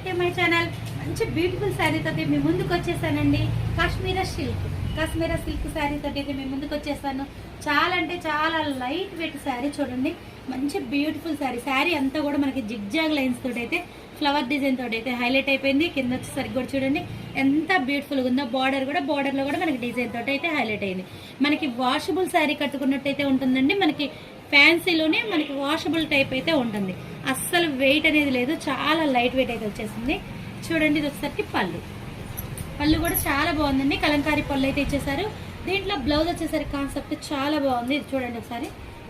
Back to my channel. మంచి beautiful sari తోటి మీ ముందుకు వచ్చేసానండి. కాశ్మీరా సిల్క్ శారీ తోటి అయితే మీ ముందుకు వచ్చేసాను. చాలా అంటే చాలా లైట్ వెయిట్ శారీ చూడండి. మంచి బ్యూటిఫుల్ శారీ అంతా కూడా మనకి జిగ్జాగ్ లైన్స్ తోటి అయితే ఫ్లవర్ డిజైన్ తోటి అయితే హైలైట్ అయిపోయింది. కింద వచ్చేసరికి కూడా చూడండి ఎంత బ్యూటిఫుల్గా ఉందో. బార్డర్లో కూడా మనకి డిజైన్ తోటి అయితే హైలైట్ అయింది. మనకి వాషబుల్ శారీ కట్టుకున్నట్టయితే ఉంటుందండి. మనకి ఫ్యాన్సీలోనే మనకి వాషబుల్ టైప్ అయితే ఉంటుంది. అస్సలు వెయిట్ అనేది లేదు, చాలా లైట్ వెయిట్ అయితే వచ్చేసింది. చూడండి ఇది వచ్చేసరికి పళ్ళు కూడా చాలా బాగుందండి. కలంకారీ పళ్ళు అయితే ఇచ్చేసారు. దీంట్లో బ్లౌజ్ వచ్చేసరికి కాన్సెప్ట్ చాలా బాగుంది. ఇది చూడండి ఒకసారి.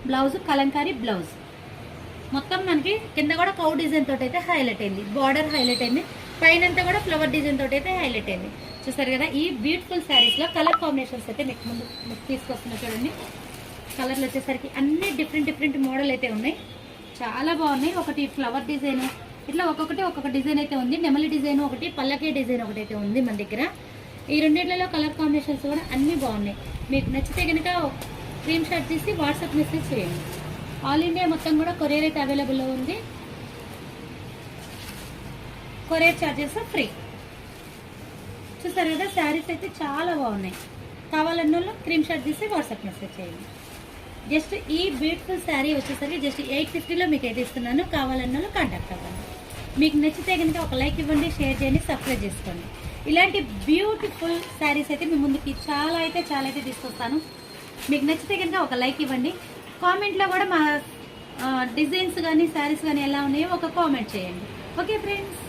బ్లౌజ్ కలంకారీ బ్లౌజ్ మొత్తం మనకి కింద కూడా కౌ డిజైన్ తోటి అయితే హైలైట్ అయింది. బార్డర్ హైలైట్ అయింది. పైన అంతా కూడా ఫ్లవర్ డిజైన్ తోటి అయితే హైలైట్ అయింది. చూసారు కదా. ఈ బ్యూటిఫుల్ శారీస్ లో కలర్ కాంబినేషన్స్ అయితే మీకు ముందు తీసుకొస్తున్నా చూడండి. కలర్లు వచ్చేసరికి అన్ని డిఫరెంట్ మోడల్ అయితే ఉన్నాయి. చాలా బాగున్నాయి. ఒకటి ఫ్లవర్ డిజైన్, ఇట్లా ఒక్కొక్క డిజైన్ అయితే ఉంది. నెమలి డిజైన్ ఒకటి, పల్లకి డిజైన్ ఒకటి అయితే ఉంది మన దగ్గర. ఈ రెండిట్లలో కలర్ కాంబినేషన్స్ కూడా అన్నీ బాగున్నాయి. మీకు నచ్చితే కనుక స్క్రీన్ షాట్ తీసి వాట్సాప్ మెసేజ్ చేయండి. ఆల్ ఇండియా మొత్తం కూడా కొరియర్ అయితే అవైలబుల్లో ఉంది. Courier charges free. చూసారు కదా. శారీస్ అయితే చాలా బాగున్నాయి. కావాలన్న వాళ్ళు స్క్రీన్ షాట్ తీసి వాట్సాప్ మెసేజ్ చేయండి. జస్ట్ ఈ బ్యూటిఫుల్ శారీ వచ్చేసరికి జస్ట్ 850లో మీకు అయితే ఇస్తున్నాను. కావాలన్న వాళ్ళు కాంటాక్ట్ అవ్వండి. మీకు నచ్చితే కనుక ఒక లైక్ ఇవ్వండి, షేర్ చేయండి, సబ్స్క్రైబ్ చేసుకోండి. ఇలాంటి బ్యూటిఫుల్ శారీస్ అయితే మీ ముందుకి చాలా అయితే తీసుకొస్తాను. మీకు నచ్చితే కనుక ఒక లైక్ ఇవ్వండి. కామెంట్లో కూడా మా డిజైన్స్ కానీ శారీస్ కానీ ఎలా ఉన్నాయో ఒక కామెంట్ చేయండి. Okay friends.